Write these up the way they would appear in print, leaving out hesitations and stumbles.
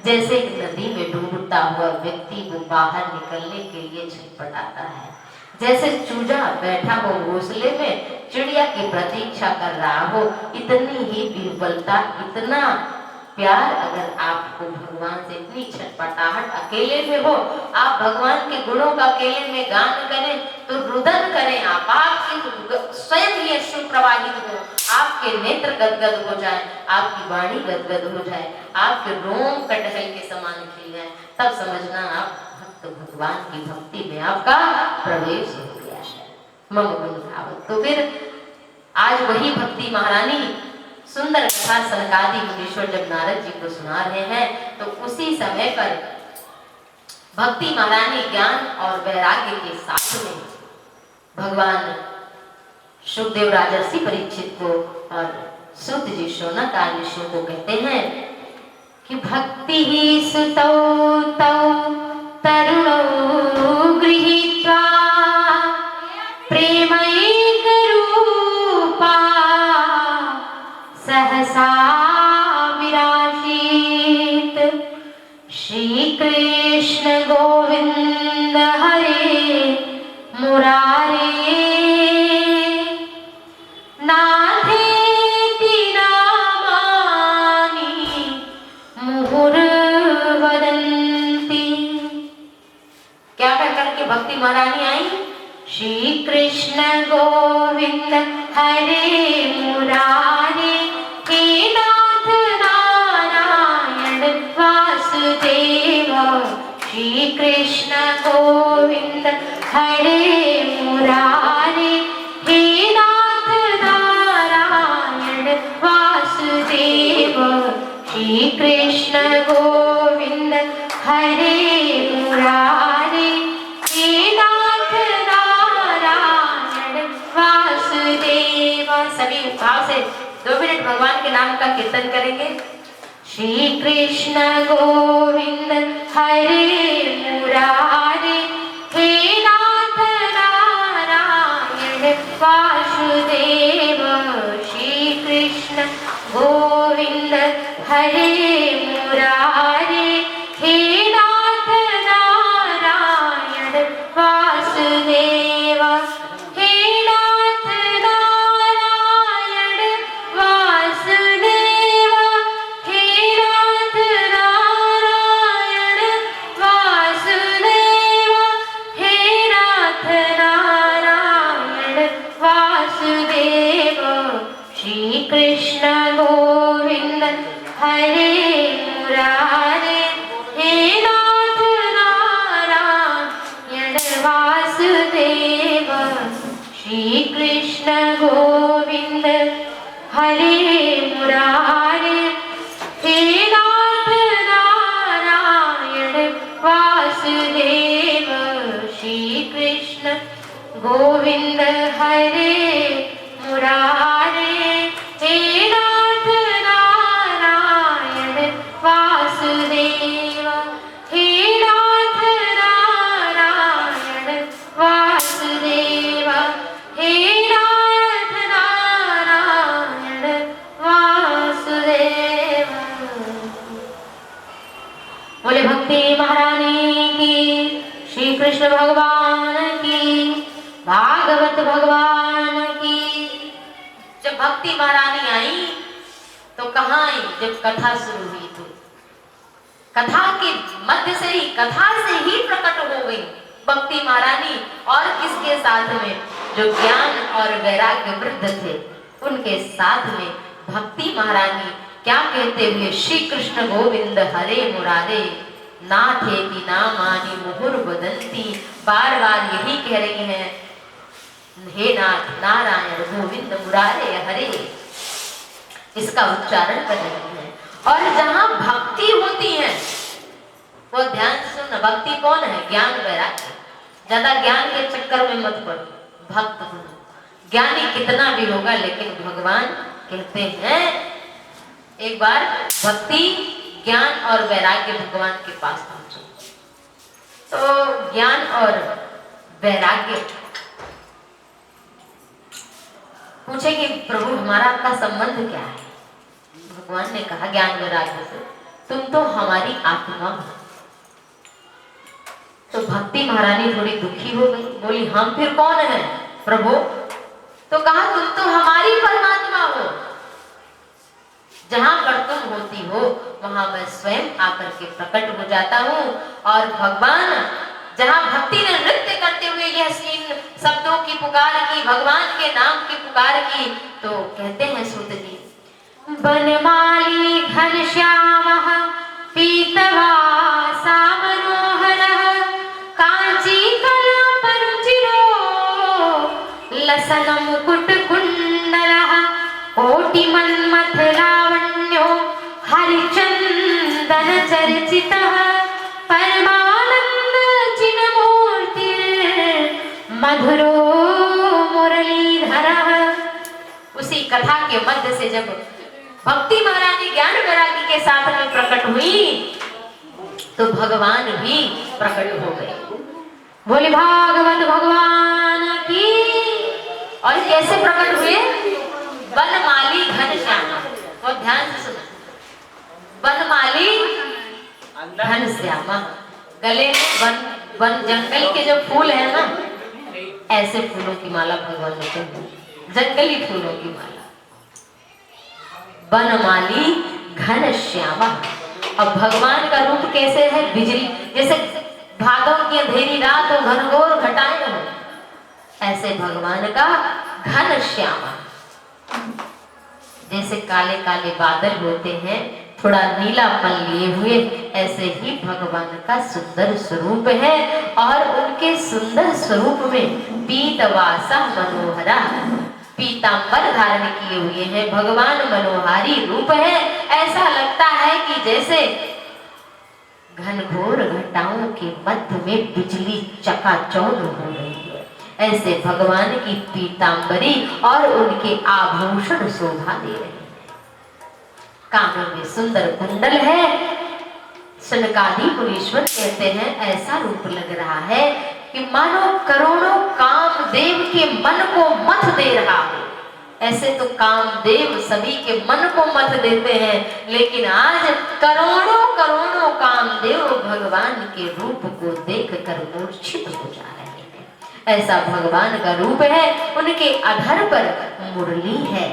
जैसे कि नदी में डूबता हुआ व्यक्ति वो बाहर निकलने के लिए छटपटाता है, जैसे चूजा बैठा हो घोंसले में चिड़िया की प्रतीक्षा कर रहा हो, इतनी ही विह्वलता, इतना प्यार अगर आपको भगवान से, इतनी छटपटाहट अकेले में हो, आप भगवान के गुणों का अकेले में गान करें तो रुदन करें, आपकी स्वयं ये अश्रु प्रवाहित हो, आपके नेत्र गदगद हो जाए, आपकी वाणी गदगद हो जाए, आपके रोम कटहल के समान खिल जाए, तब समझना आप भक्त भगवान की भक्ति में आपका प्रवेश हो गया है। मम गुण भावत। तो फिर आज वही भक्ति महारानी सुंदर कथा सनकादि मुनीश्वर जब नारद जी को सुना रहे हैं, तो उसी समय पर भक्ति महारानी ज्ञान और वैराग्य के साथ में भगवान सुखदेव राजर्षि परीक्षित को और सुत जी शौनक आदि ऋषियों को कहते हैं कि भक्ति ही सुतौ तौ तरुणौ गृहीत्वा प्रेमैक रूपा सहसा विराजित श्री कृष्ण गोविंद हरे मुरारे नाथेति नामानि मुहुर्वदन्ति। क्या कह करके भक्ति महारानी आई? श्री कृष्ण गोविंद हरे मुरारे, हे नाथ नारायण वासुदेव। श्री कृष्ण गोविंद हरे मुरारे, हे नाथ नारायण वासुदेव। श्री कृष्ण गोविंद हरे मुरारे, हे नाथ नारायण वासुदेव। सभी भाव से 2 मिनट भगवान के नाम का कीर्तन करेंगे। श्री कृष्ण गोविंद हरे मुरारे, हे नाथ नारायण वासुदेव। श्री कृष्ण गोविंद हरे मुरारे, हे नाथ नारायण वासुदेव। हे नाथ नारायण वासुदेव, हे नाथ नारायण वासुदेव, हे नाथ नारायण वासुदेव। श्री कृष्ण गोविंद हरे मुरारे, हे नाथ नारायण वासुदेव। श्री कृष्ण गोविंद हरे मुरारे, हे नाथ नारायण वासुदेव। श्री कृष्ण गोविंद हरे मुरारे, हे नाथ नारायण वासुदेव। हे नाथ नारायण वासुदेव, हे नाथ नारायण वासुदेव। बोले भक्ति महारानी की, श्री कृष्ण भगवान की, भागवत भगवान की। जब भक्ति महारानी आई तो कहाँ आई? जब कथा शुरू हुई तो कथा के मध्य से ही, कथा से ही प्रकट हो गई भक्ति महारानी। और किसके साथ में? जो ज्ञान और वैराग्य वृद्ध थे उनके साथ में भक्ति महारानी क्या कहते हुए, श्री कृष्ण गोविंद हरे मुरारे, नाथेति नामानि मुहुर्वदन्ति। बार बार यही कह रही हैं, हे नाथ नारायण गोविंद मुरारे हरे, इसका उच्चारण कर रही है। और जहां भक्ति होती है वो ध्यान से सुनना, भक्ति कौन है? ज्ञान वैराग्य। ज्यादा ज्ञान के चक्कर में मत पड़ो, भक्त बनो। ज्ञानी कितना भी होगा लेकिन भगवान कहते हैं एक बार भक्ति, ज्ञान और वैराग्य भगवान के पास पहुंचो। तो ज्ञान और वैराग्य पूछे कि प्रभु हमारा आपका संबंध क्या है? भगवान ने कहा ज्ञान वैराग्य से तुम तो हमारी आत्मा हो। तो भक्ति महारानी थोड़ी दुखी हो गई, बोली हम फिर कौन है प्रभु? तो कहा तुम तो हमारी परमात्मा हो, जहां पर तुम होती हो वहां मैं स्वयं आकर के प्रकट हो जाता हूँ। और भगवान जहां भक्ति ने नृत्य करते हुए यह इन शब्दों की पुकार की, भगवान के नाम की पुकार की, तो कहते हैं सूत जी, बनमाली घनश्यामः पीतवासा मनोहरः कांची कलापरुचिरो लसन मुकुट कुंडलः कोटिमन्मथ लावण्यो हरिचंदन चर्चितः परमानंद चिन्मूर्ति मधुरो मुरलीधरः। उसी कथा के मध्य से जब भक्ति महारानी ज्ञान वैरागी के साथ में प्रकट हुई तो भगवान भी प्रकट हो गए। बोले भागवत भगवान की। और कैसे प्रकट हुए? बनमाली घनश्यामा, और ध्यान से सुनो, बनमाली घनश्यामा, गले में वन जंगल के जो फूल है ना, ऐसे फूलों की माला भगवान होते हैं, जंगली फूलों की माला। बनमाली घनश्यामा। अब भगवान का रूप कैसे है? बिजली जैसे भादों की अंधेरी रात हो, घनघोर घटाएं हो, ऐसे भगवान का घनश्यामा। जैसे काले काले बादल होते हैं, थोड़ा नीलापन लिए हुए, ऐसे ही भगवान का सुंदर स्वरूप है। और उनके सुंदर स्वरूप में पीतवासा मनोहरा, पीतांबर धारण किए हुए हैं, भगवान मनोहारी रूप है। ऐसा लगता है कि जैसे घनघोर घटाओं के मध्य में बिजली चकाचौंध हो रही है, ऐसे भगवान की पीतांबरी और उनके आभूषण शोभा दे रहे हैं। कानों में सुंदर कुंडल है। सनकादि मुनीश्वर कहते हैं ऐसा रूप लग रहा है कि मानो करोड़ों कामदेव के मन को मथ दे रहा हो। ऐसे तो कामदेव सभी के मन को मथ देते हैं, लेकिन आज करोड़ों करोड़ों कामदेव भगवान के रूप को देखकर मूर्छित हो जा रहे हैं। ऐसा भगवान का रूप है। उनके अधर पर मुरली है,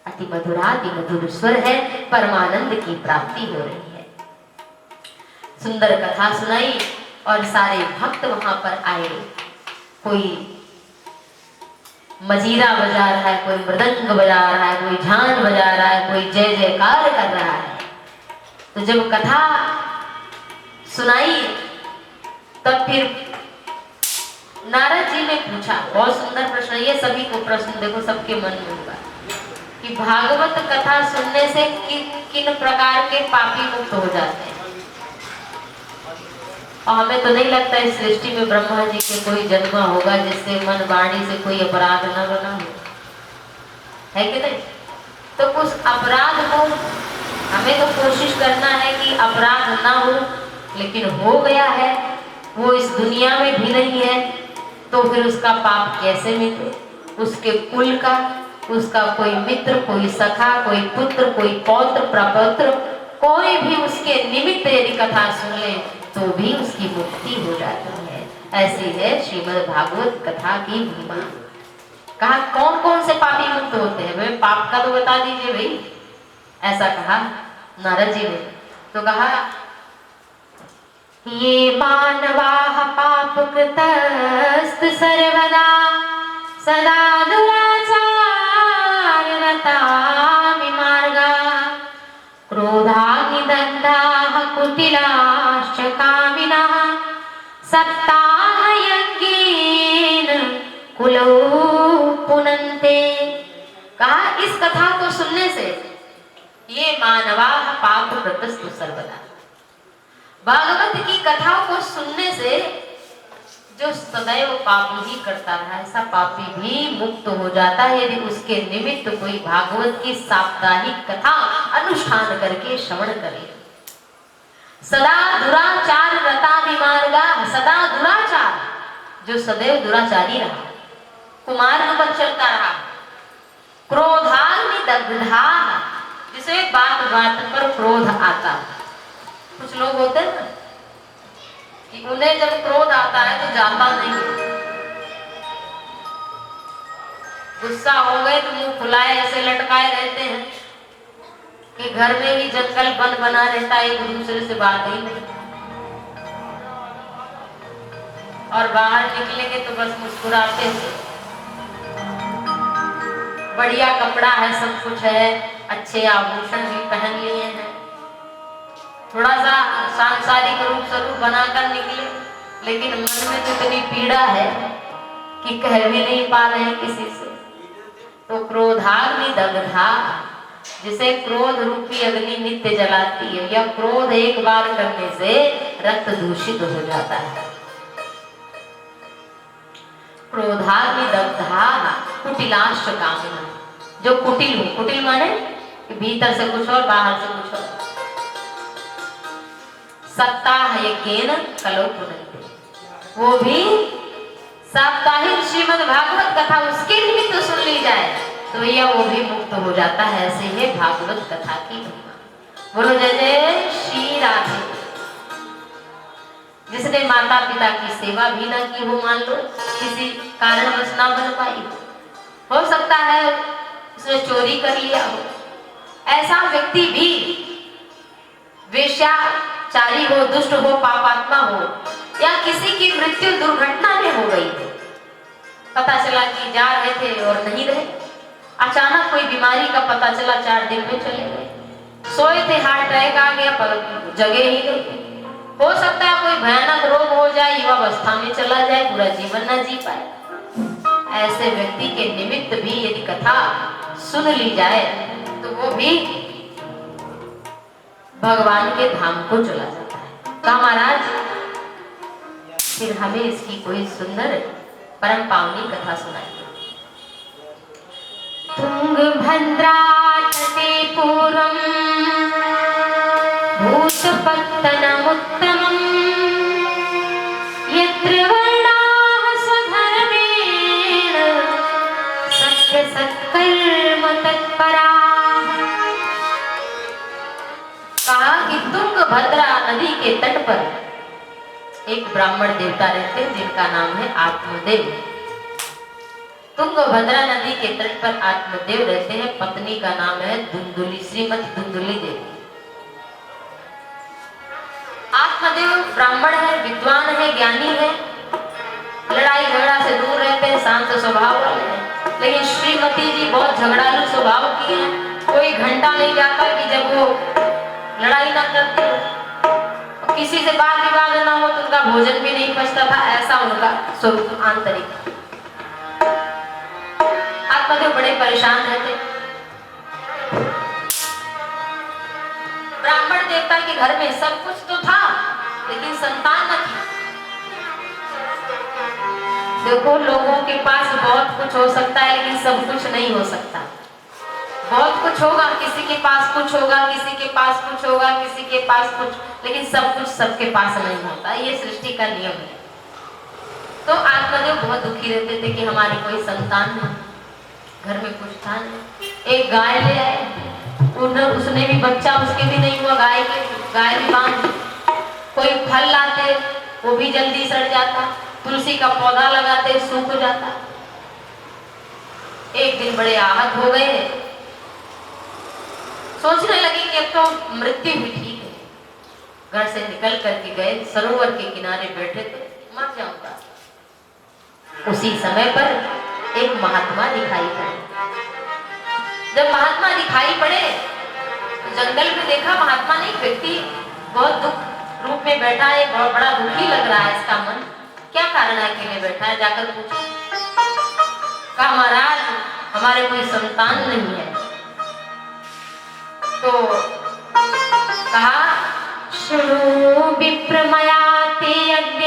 अति मधुराति मधुर स्वर है, परमानंद की प्राप्ति हो रही है। सुंदर कथा सुनाई और सारे भक्त वहां पर आए। कोई मजीरा बजा रहा है, कोई मृदंग बजा रहा है, कोई झांझ बजा रहा है, कोई जय जयकार कर रहा है। तो जब कथा सुनाई तब फिर नारद जी ने पूछा, बहुत सुंदर प्रश्न, ये सभी को प्रश्न देखो सबके मन में होगा कि भागवत कथा सुनने से किन प्रकार के पापी मुक्त हो जाते हैं। और हमें तो नहीं लगता इस सृष्टि में ब्रह्मा जी के कोई जन्म होगा जिससे मन वाणी से कोई अपराध न बना हो, है कि नहीं? तो उस अपराध को हमें तो कोशिश करना है कि अपराध ना हो, लेकिन हो गया है, वो इस दुनिया में भी नहीं है, तो फिर उसका पाप कैसे मिटे? उसके कुल का, उसका कोई मित्र, कोई सखा, कोई पुत्र, कोई पौत्र, प्रपौत्र, कोई भी उसके निमित्त यदि कथा सुन ले तो भी उसकी मुक्ति हो जाती है। ऐसी है श्रीमद् भागवत कथा की महिमा। कहा कौन कौन से पापी मुक्त होते हैं? भाई पाप का तो बता दीजिए भाई, ऐसा कहा नारद जी ने। तो कहा ये मानवाः पाप कृतस्त सर्वदा सदा दुराचाररता विमार्गा क्रोधाग्निदग्धाः कुटिलाश्च कामिनः सप्ताहयज्ञेन कुलौ पुनन्ते। कहा इस कथा को सुनने से ये मानवाः पाप कृतस्तु सर्वदा, भागवत की कथा को सुनने से जो सदैव पाप ही करता रहा ऐसा पापी भी मुक्त हो जाता है यदि उसके निमित्त कोई भागवत की साप्ताहिक कथा अनुष्ठान करके श्रवण करे। सदा दुराचार रता विमार्गा, सदा दुराचार, जो सदैव दुराचारी रहा, कुमार्ग पर चलता रहा, क्रोधाग्नि दग्धा, जिसमें बात बात पर क्रोध आता। कुछ लोग होते हैं ना कि उन्हें जब क्रोध आता है तो जाता नहीं, गुस्सा हो गए तो मुंह फुलाए ऐसे लटकाए रहते हैं कि घर में ही जंगल बन बना रहता है, एक दूसरे से बात ही नहीं, और बाहर निकलेंगे तो बस मुस्कुराते हैं। बढ़िया कपड़ा है, सब कुछ है, अच्छे आभूषण भी पहन लिए हैं, थोड़ा सा सांसारिक रूप स्वरूप बनाकर निकले, लेकिन मन में तो इतनी पीड़ा है कि कह भी नहीं पा रहे हैं किसी से। तो क्रोधाग्नि दग्धा, जिसे क्रोध रूपी अग्नि नित्य जलाती है, यह क्रोध एक बार करने से रक्त दूषित हो जाता है। क्रोधाग्नि दग्धा कुटिलाश्च कामिना, जो कुटिल हो, कुटिल माने कि भीतर से कुछ और बाहर से कुछ और, सप्ताह यज्ञेन कलौ पुनन्ते, वो भी साप्ताहिक श्रीमद् भागवत कथा उसके निमित्त सुन ली जाए तो भैया वो भी मुक्त हो जाता है। ऐसे है भागवत कथा की महिमा। बोलो जय जय श्री राधे। जिसने माता पिता की सेवा भी ना की हो, मान लो किसी कारणवश ना बन पाई हो सकता है उसने चोरी कर लिया हो, ऐसा व्यक्ति भी वेश्याचारी हो, दुष्ट हो, पापात्मा हो, या किसी की मृत्यु दुर्घटना में हो गई, पता चला कि जा रहे थे और नहीं रहे, अचानक कोई बीमारी का पता चला 4 दिन में चले गए, सोए थे हार्ट अटैक आ गया पर जगह ही नहीं, हो सकता है कोई भयानक रोग हो जाए, युवावस्था में चला जाए, पूरा जीवन न जी पाए। ऐसे व्यक्ति के निमित्त भी यदि कथा सुन ली जाए तो वो भी भगवान के धाम को चला जाता है। कहा महाराज फिर हमें इसकी कोई सुंदर परम पावनी कथा सुनाइए। तुंगभद्रा तटे पूर्वं भूतपत्तनमुत्तमं यत्र वर्णाः स्वधर्मेण सत्यसत्कर्म तत्पराः। कहा कि तुंगभद्रा नदी के तट पर एक ब्राह्मण देवता रहते हैं जिनका नाम है आत्मदेव। तुंगभद्रा नदी के तट पर आत्मदेव रहते हैं, पत्नी का नाम है धुंधुली, श्रीमती धुंधुली देवी। आत्मदेव ब्राह्मण है, विद्वान है, ज्ञानी है, लड़ाई झगड़ा से दूर रहते हैं, शांत स्वभाव वाले हैं, लेकिन श्रीमती जी बहुत झगड़ालू स्वभाव की हैं। कोई घंटा नहीं जाता कि जब वो लड़ाई ना करते, किसी से बात विवाद ना हो तो उनका भोजन भी नहीं पचता था, ऐसा उनका स्वरूप आंतरिक। आत्मदेव बड़े परेशान रहते। ब्राह्मण देवता के घर में सब कुछ तो था लेकिन संतान न थी। देखो लोगों के पास बहुत कुछ हो सकता है लेकिन सब कुछ नहीं हो सकता। बहुत कुछ होगा, किसी के पास कुछ होगा, किसी के पास कुछ होगा, किसी के पास कुछ, लेकिन सब कुछ सबके पास नहीं होता। ये सृष्टि का नियम है। तो आत्मदेव बहुत दुखी रहते थे कि हमारी कोई संतान नहीं, घर में कुछ था नहीं। एक गाय ले आए, उसने भी बच्चा उसके भी नहीं हुआ, गाय भी बांध। कोई फल लाते वो भी जल्दी सड़ जाता, तुलसी का पौधा लगाते सूख जाता। एक दिन बड़े आहत हो गए, सोचने लगे कि अब तो मृत्यु भी ठीक है। घर से निकल करके गए, सरोवर के किनारे बैठे थे, मर जाऊंगा। उसी समय पर एक महात्मा दिखाई पड़े। जब महात्मा दिखाई पड़े तो जंगल में देखा महात्मा ने, एक व्यक्ति बहुत दुख रूप में बैठा है, बहुत बड़ा दुखी लग रहा है इसका मन, क्या कारण है अकेले बैठा है? जाकर पूछा। कहा महाराज हमारे कोई संतान नहीं है। तो कहा शृणु विप्र मया ते अद्य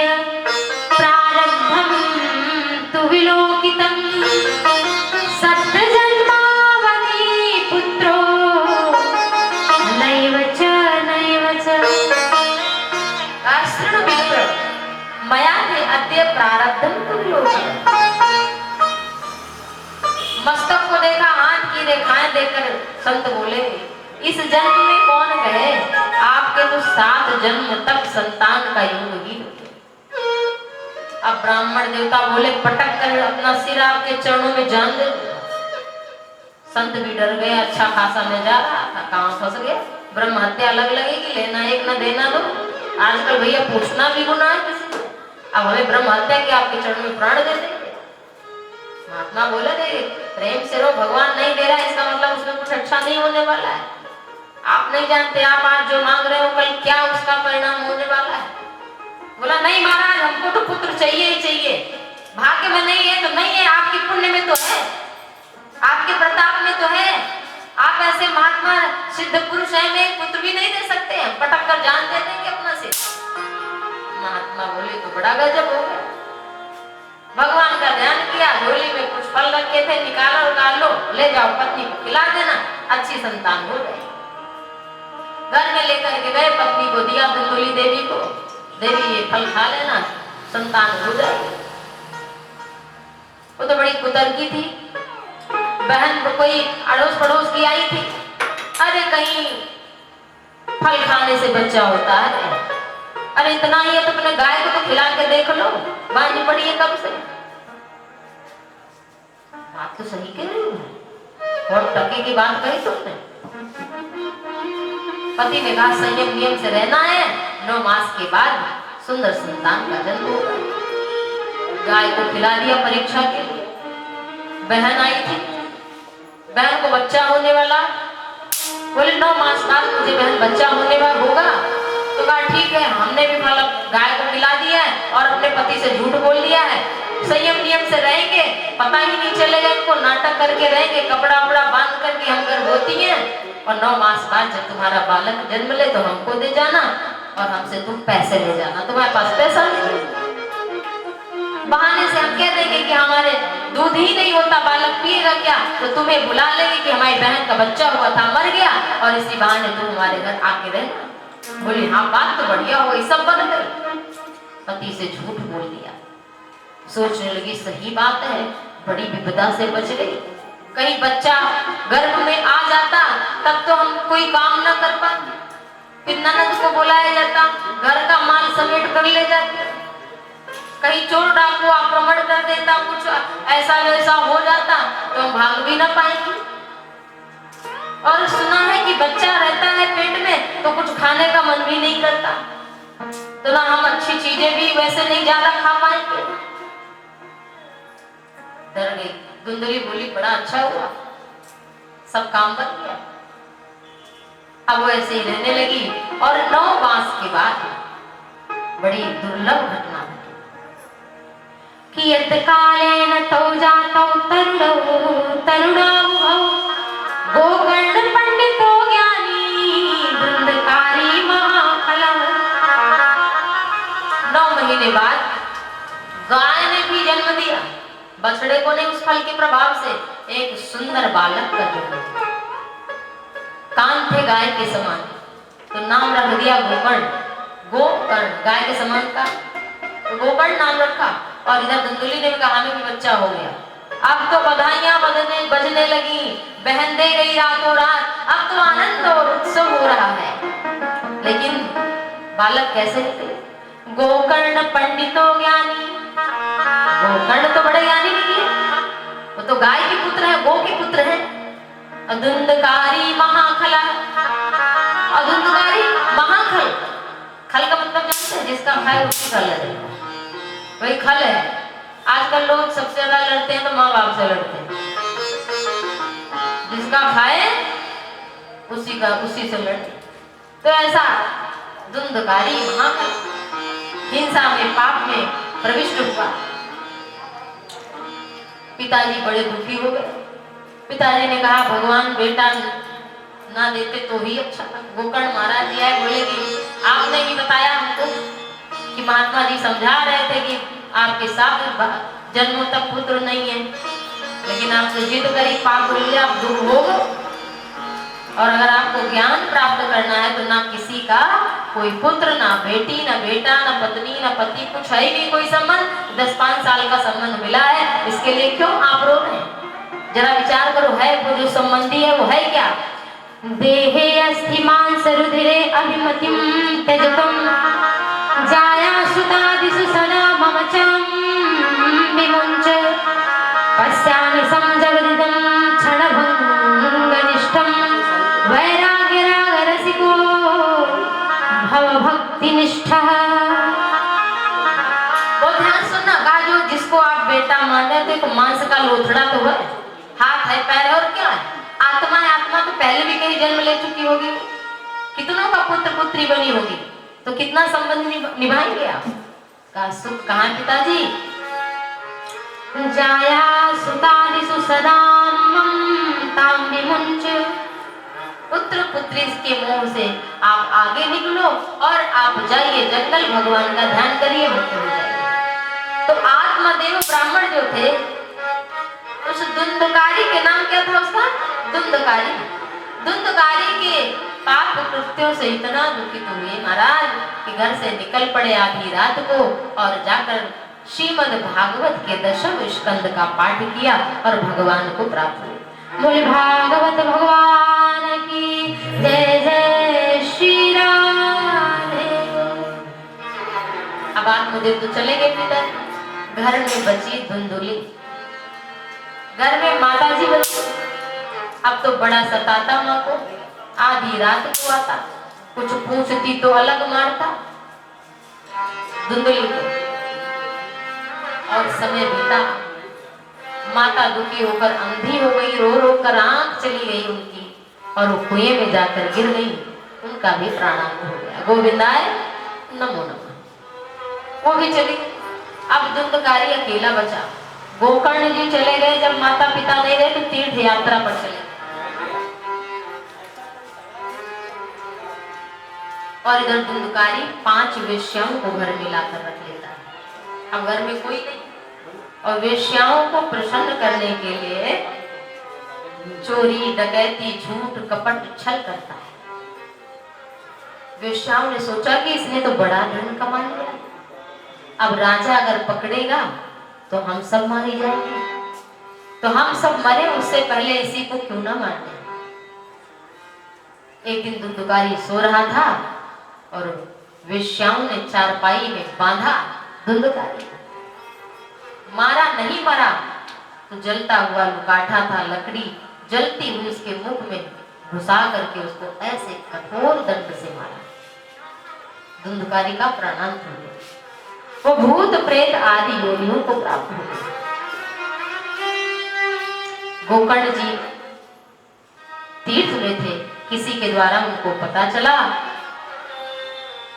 प्रारब्धं तु विलोकितं सप्त जन्मावधि पुत्रो नैव च नैव च। शृणु विप्र मया ते अद्य प्रारब्धं तु विलोकितं। मस्तक को देखा, हाथ की रेखाएं देखकर संत बोले इस जन्म में कौन कहे, आपके तो 7 जन्म तक संतान का योग ही नहीं। अब ब्राह्मण देवता बोले पटक कर अपना सिर आपके चरणों में जान दे। संत भी डर गए, अच्छा खासा में जा रहा था, कहाँ फंस गया। ब्रह्म हत्या अलग लगेगी, लेना एक न देना दो। आजकल भैया पूछना भी गुनाह है किसी से। अब हमें ब्रह्म हत्या के आपके चरणों में प्राण दे देंगे। महात्मा बोले थे प्रेम से रो, भगवान नहीं दे रहा इसका मतलब उसमें कुछ अच्छा नहीं होने वाला है। आप नहीं जानते, आप आज जो मांग रहे हो कल क्या उसका परिणाम होने वाला है। बोला नहीं महाराज, हमको तो पुत्र चाहिए ही चाहिए। भाग्य में नहीं है तो नहीं है, आपके पुण्य में तो है, आपके प्रताप में तो है। आप ऐसे महात्मा सिद्ध पुरुष हैं, में एक पुत्र भी नहीं दे सकते हैं, पटक कर जान दे देंगे अपना से। महात्मा बोले तो बड़ा गजब हो गया। भगवान का ध्यान किया, झोली में कुछ फल रखे थे, निकालो उतार लो, ले जाओ पत्नी को खिला देना, अच्छी संतान हो गई। घर में लेकर के गए, पत्नी को दिया, धुंधुली देवी को, देवी ये फल खा लेना, संतान हो जाएगी। वो तो बड़ी कुतर्की थी। बहन कोई अड़ोस पड़ोस की आई थी, अरे कहीं फल खाने से बच्चा होता है, अरे इतना ही है तो अपने गाय को तो खिला के देख लो, बांझी पड़ी है कब से। बात तो सही कह रही है, और टके की बात कही तुमने। पति ने कहा संयम नियम से रहना है, 9 मास के बाद सुंदर संतान का जन्म होगा। गाय को खिला दिया परीक्षा के लिए। बहन आई थी, बहन को बच्चा होने वाला, बोले 9 मास बाद मुझे बहन बच्चा होने वाला होगा। तो कहा ठीक है, हमने भी मतलब गाय को खिला दिया है और अपने पति से झूठ बोल दिया है, संयम नियम से रहेंगे, पता ही नहीं चलेगा इनको, नाटक करके रहेंगे, कपड़ा वपड़ा बांध करके हम गर्भवती हैं, और 9 मास बाद जब तुम्हारा बालक जन्म ले तो हमको दे जाना और हमसे तुम पैसे ले जाना, तुम्हारे पास पैसा नहीं। बहाने से हम कह देंगे कि हमारे दूध ही नहीं होता, बालक पिएगा क्या, तो तुम्हें बुला लेंगे कि हमारी बहन का बच्चा हुआ था, मर गया, और इसी बहाने तुम हमारे घर आके रहना। बोली हाँ बात तो बढ़िया हो, सब बन गई। पति से झूठ बोल दिया, सोचने लगी सही बात है, बड़ी विपदा से बच गई। कहीं बच्चा गर्भ में आ जाता तब तो हम कोई काम न कर पाते, फिर ननद को बुलाया जाता, घर का माल समेट कर ले जाते, कहीं चोर डाकू आक्रमण कर देता, कुछ ऐसा वैसा हो जाता तो हम भाग भी ना पाएंगे। और सुना है कि बच्चा रहता है पेट में तो कुछ खाने का मन भी नहीं करता, तो ना हम अच्छी चीजें भी वैसे नहीं ज्यादा खा पाएंगे। डर गई। धुंधली बोली बड़ा अच्छा हुआ, सब काम बन गया। अब वो ऐसे ही रहने लगी, और 9 मास के बाद बड़ी दुर्लभ घटना घटी। कियत कालेन तौ जातौ तरुणौ गोकर्ण पंडितो ज्ञानी धुंधकारी महाफलः। 9 महीने बाद गाय ने भी जन्म दिया, बछड़े को नहीं, उस फल के प्रभाव से एक सुंदर बालक का जन्म दिया। कान थे गाय के समान, तो नाम रख दिया गोकर्ण। गोकर्ण गाय के समान का, तो गोकर्ण नाम रखा। और इधर धुंधली ने कहा हमें भी बच्चा हो गया। अब तो बधाइयां बजने लगी, बहन दे गई रातों रात, अब तो आनंद और उत्सव हो रहा है। लेकिन बालक कैसे थे? गोकर्ण पंडितो ज्ञानी, गोकर्ण तो बड़े ज्ञानी नहीं है, वो तो गाय के पुत्र है, गो के पुत्र है। अधुंधकारी महाखला, अधुंधकारी महाखल, खल का मतलब जानते हैं, जिसका खाए उसकी खल है, वही खल है। आजकल लोग सबसे ज्यादा लड़ते हैं तो माँ बाप से लड़ते हैं, जिसका खाए उसी से लड़ते। तो ऐसा धुंधकारी महाखल हिंसा में पाप में प्रविष्ट हुआ। पिताजी बड़े दुखी हो गए। पिताजी ने कहा भगवान बेटा ना देते तो ही अच्छा था। गोकर्ण महाराज जी आए, बोले कि आपने भी बताया हमको कि महात्मा जी समझा रहे थे कि आपके 7 जन्मों तक पुत्र नहीं है, लेकिन आपने जिद करी, पाप लिए आप दुख हो गए। और अगर आपको ज्ञान प्राप्त करना है तो ना किसी का कोई पुत्र, ना बेटी, ना बेटा, ना पत्नी, ना पति, कुछ है ही नहीं कोई संबंध। 10-5 साल का संबंध मिला है, इसके लिए क्यों आप रो रहे हैं? जरा विचार करो, है वो जो संबंधी है वो है क्या? देहे अस्ति मांस रुधिरे अभिमतिं त्यजतं जाया सुतादिषु सदा मम च विमुञ्च पश्यामि संजगदिदं क्षणभङ्गनिष्ठं वैराग्यरागरसिको भवभक्तिनिष्ठः। बहुत ध्यान सुनना, कहा जो जिसको आप बेटा माने तो एक मांस का लोथड़ा तो है, हाथ है पैर है और क्या है, आत्मा है। आत्मा तो पहले भी कहीं जन्म ले चुकी होगी, कितनों का पुत्र पुत्री बनी होगी, तो कितना संबंध निभाएंगे आप का सुख कहाँ पिताजी। जाया सुतादिषु सदा तां विमुञ्च, पुत्र पुत्री के मुंह से आप आगे निकलो और आप जाइए जंगल, भगवान का ध्यान करिए, मुक्त हो जाइए। तो आत्मदेव ब्राह्मण जो थे, उस धुंधकारी के नाम क्या था उसका, धुंधकारी। धुंधकारी के पाप कृत्यों से इतना दुखित हुए महाराज कि घर से निकल पड़े आधी रात को और जाकर श्रीमद् भागवत के 10वें स्कंद का पाठ किया और भगवान को प्राप्त हुए। बोले भागवत भगवान की जय जय श्री राम। अब आत्मदेव तो चले गए पिता, घर में बची धुंधुली, घर में माता जी बची। अब तो बड़ा सताता माँ को, आधी रात को आता, कुछ पूछती तो अलग मारता धुंधुली को। और समय बीता, माता दुखी होकर अंधी हो गई, रो रो कर आंख चली गई उनकी और वो कुएं में जाकर गिर गई, उनका भी प्राणांत हो गया। गोविंदाय नमो नमः। वो भी चली। अब धुंधकारी अकेला बचा। गोकर्ण जी चले गए, जब माता पिता नहीं रहे तो तीर्थ यात्रा पर चले। और इधर धुंधकारी 5 वेश्याओं को घर में लाकर रख लेता है। अब घर में कोई नहीं, और वेश्याओं को प्रसन्न करने के लिए चोरी डकैती झूठ कपट छल करता है। वेश्याओं ने सोचा कि इसने तो बड़ा धन कमा लिया, अब राजा अगर पकड़ेगा तो हम सब मारे जाएंगे, तो हम सब मरे उससे पहले इसी को क्यों ना मार दें। एक दिन धुंधकारी सो रहा था और वेश्याओं ने चारपाई में बांधा धुंधकारी। मारा नहीं मरा तो जलता हुआ लुकाठा था, लकड़ी जलती हुई उसके मुख में घुसा करके उसको ऐसे कठोर दंड से मारा। धुंधकारी का प्राणांत हो गया। वो भूत प्रेत आदि योनियों को प्राप्त हो गए। गोकर्ण जी तीर्थ में थे, किसी के द्वारा उनको पता चला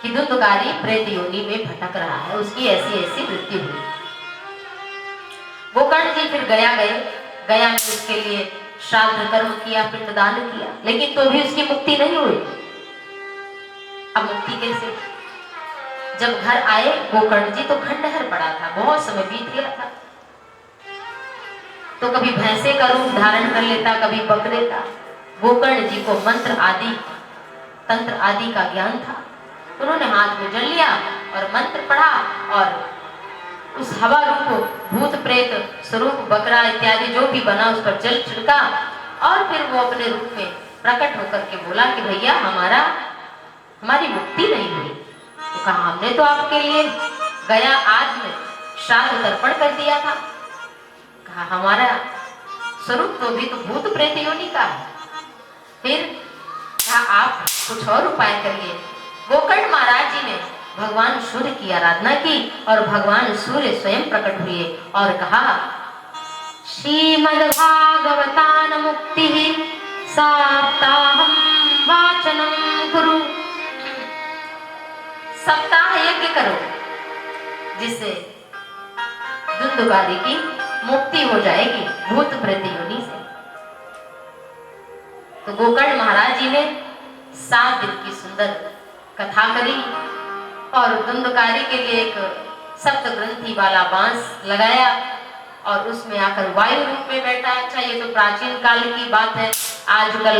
कि धुंधकारी प्रेत योनि में भटक रहा है, उसकी ऐसी ऐसी मृत्यु हुई। गोकर्ण जी फिर गया में उसके लिए श्राद्ध कर्म किया, पिंडदान किया, लेकिन तो भी उसकी मुक्ति नहीं हुई। अब मुक्ति कैसे? जब घर आए गोकर्ण जी तो खंडहर पड़ा था, बहुत समय बीत गया था। तो कभी भैंसे का रूप धारण कर लेता, कभी बकरे का। गोकर्ण जी को मंत्र आदि तंत्र आदि का ज्ञान था। उन्होंने हाथ में जल लिया और मंत्र पढ़ा और उस हवा रूप भूत प्रेत स्वरूप बकरा इत्यादि जो भी बना उस पर जल छिड़का और फिर वो अपने रूप में प्रकट होकर के बोला कि भैया हमारी मुक्ति नहीं हुई। तो कहा हमने तो आपके लिए गया आज में श्राद्ध तर्पण कर दिया था। कहा हमारा स्वरूप तो भी तो भूत प्रेत योनि का है। फिर कहा आप कुछ और उपाय करिए। गोकर्ण महाराज जी ने भगवान सूर्य की आराधना की और भगवान सूर्य स्वयं प्रकट हुए और कहा श्रीमद्भागवतान मुक्ति सप्ताहं वाचनं कुरु। सप्ताह यज्ञ करो जिससे धुंधकारी की मुक्ति हो जाएगी भूत प्रेत योनि से। तो गोकर्ण महाराज जी ने 7 दिन की सुंदर कथा करी और धुंधकारी के लिए एक सप्त ग्रंथि वाला बांस लगाया और उसमें आकर वायु रूप में बैठा। अच्छा ये तो प्राचीन काल की बात है, आजकल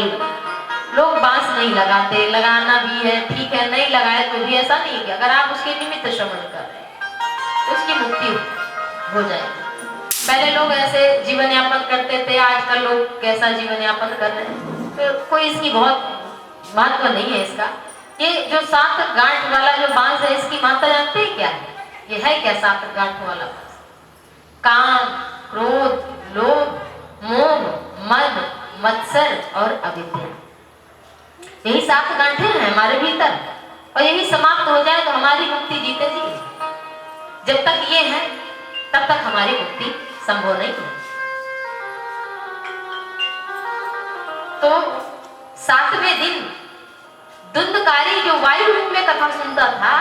लोग बांस नहीं लगाते, लगाना भी है ठीक है, नहीं लगाए तो भी ऐसा नहीं कि अगर आप उसके निमित्त श्रवण कर रहे हैं उसकी मुक्ति हो जाएगी। पहले लोग ऐसे जीवन यापन करते थे, आजकल लोग कैसा जीवन यापन कर रहे हैं। कोई इसकी बहुत महत्व नहीं है इसका। ये जो 7 गांठ वाला जो बांस है, इसकी मात्रा जानते हैं क्या है? ये है क्या 7 गांठ वाला बांस? काम, क्रोध, लोभ, मोह, मद, मत्सर और अविद्या, यही 7 गांठें हैं हमारे भीतर, और यही समाप्त हो जाए तो हमारी मुक्ति जीते जी। जब तक ये है तब तक हमारी मुक्ति संभव नहीं है। तो 7वें दिन धुंधकारी जो वायु रूप में कथा सुनता था,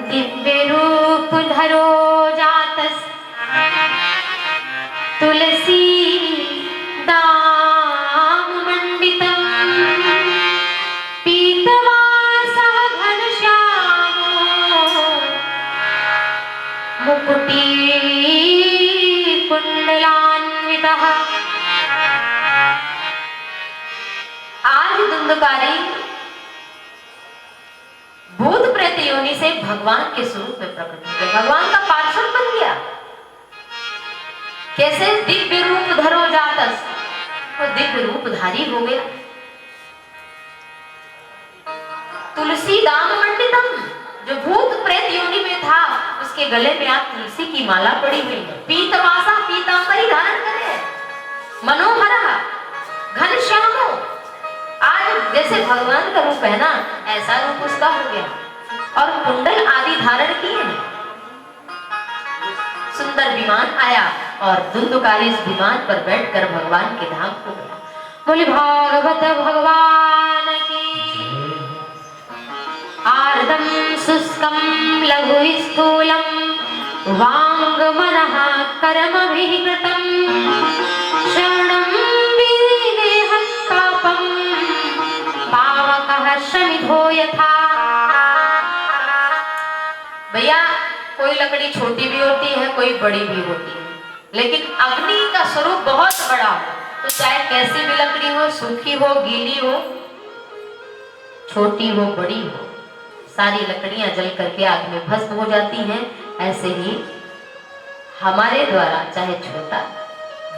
दिव्य रूप धरो जातस तुलसी दाम मंडितम पीतवासा घनश्यामो मुकुटी कुंडलान्वितः। आज धुंधकारी भूत प्रेत योनि से भगवान के स्वरूप में प्रकट हो गया, भगवान का पार्षद बन गया। कैसे? दिव्य रूप धरो जातस, वो दिव्य रूपधारी हो गया। तुलसी दाम मंडितम, जो भूत प्रेत योनि में था उसके गले में आज तुलसी की माला पड़ी हुई है। पीतवासा, पीतांबरी धारण करे, मनोहरा घनश्यामो, आज जैसे भगवान का रूप है ना, ऐसा रूप उसका हो गया। और कुंडल आदि धारण किए, सुंदर विमान आया और धुंधकारी इस विमान पर बैठकर भगवान के धाम को गया। बोले भागवत भगवान की। आर्दम शुष्कम लघु स्थूलम वांग मनः कर्मभिः कृतम शरणं विदेहस्तापम पावकः शमिधो यथा। भैया, कोई लकड़ी छोटी भी होती है, कोई बड़ी भी होती है, लेकिन अग्नि का स्वरूप बहुत बड़ा हो, तो चाहे कैसी भी लकड़ी हो, सूखी हो, गीली हो, छोटी हो, बड़ी हो, सारी लकड़ियां जल करके आग में भस्म हो जाती हैं। ऐसे ही हमारे द्वारा चाहे छोटा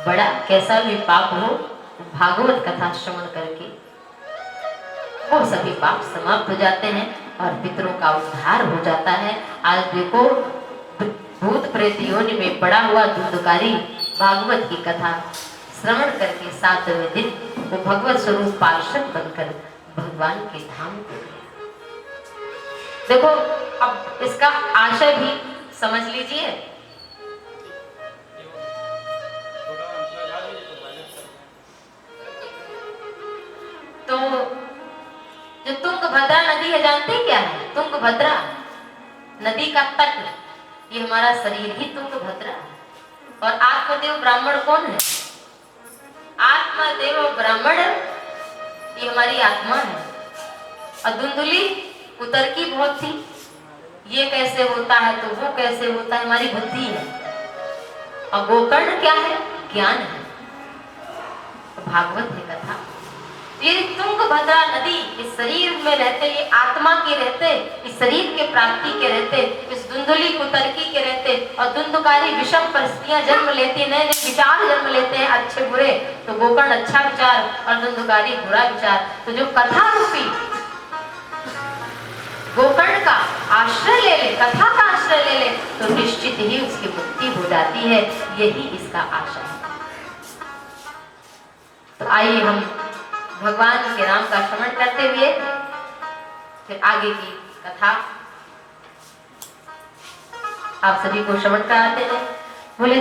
बड़ा कैसा भी पाप हो, भागवत कथा श्रवण करके वो सभी पाप समाप्त हो जाते हैं और पितरों का उद्धार हो जाता है। आज देखो, भूत प्रेत योनि में पड़ा हुआ धुंधकारी भागवत की कथा श्रवण करके 7वें दिन वो भगवत स्वरूप पार्षद बनकर भगवान के धाम को गया। देखो, अब इसका आशय भी समझ लीजिए। तो जो तुंगभद्रा नदी है, जानते हैं क्या है तुंगभद्रा नदी का तट? ये हमारा शरीर ही तुंगभद्रा है। और आत्मदेव ब्राह्मण कौन है? आत्मदेव ब्राह्मण ये हमारी आत्मा है। और धुंधुली उतर की बहुत थी, ये कैसे होता है तो वो कैसे होता है, हमारी बुद्धि है। और गोकर्ण क्या है? ज्ञान है। भागवत है कथा। ये तुंगभद्रा नदी इस शरीर में रहते, ये आत्मा के रहते, इस शरीर के प्राप्ति के रहते, इस धुंधुली कुतर्की के रहते, और धुंधकारी विषम परिस्थितियां जन्म लेती, नए नए विचार जन्म लेते हैं अच्छे बुरे। तो गोकर्ण अच्छा विचार और धुंधकारी बुरा विचार। तो जो कथा रूपी गोकर्ण का आश्रय ले ले, कथा का आश्रय ले ले, तो निश्चित ही उसकी मुक्ति हो जाती है। यही इसका आशय है। तो आइए हम भगवान के नाम का श्रवण करते हुए फिर आगे की कथा आप सभी को श्रवण कराते हैं। बोले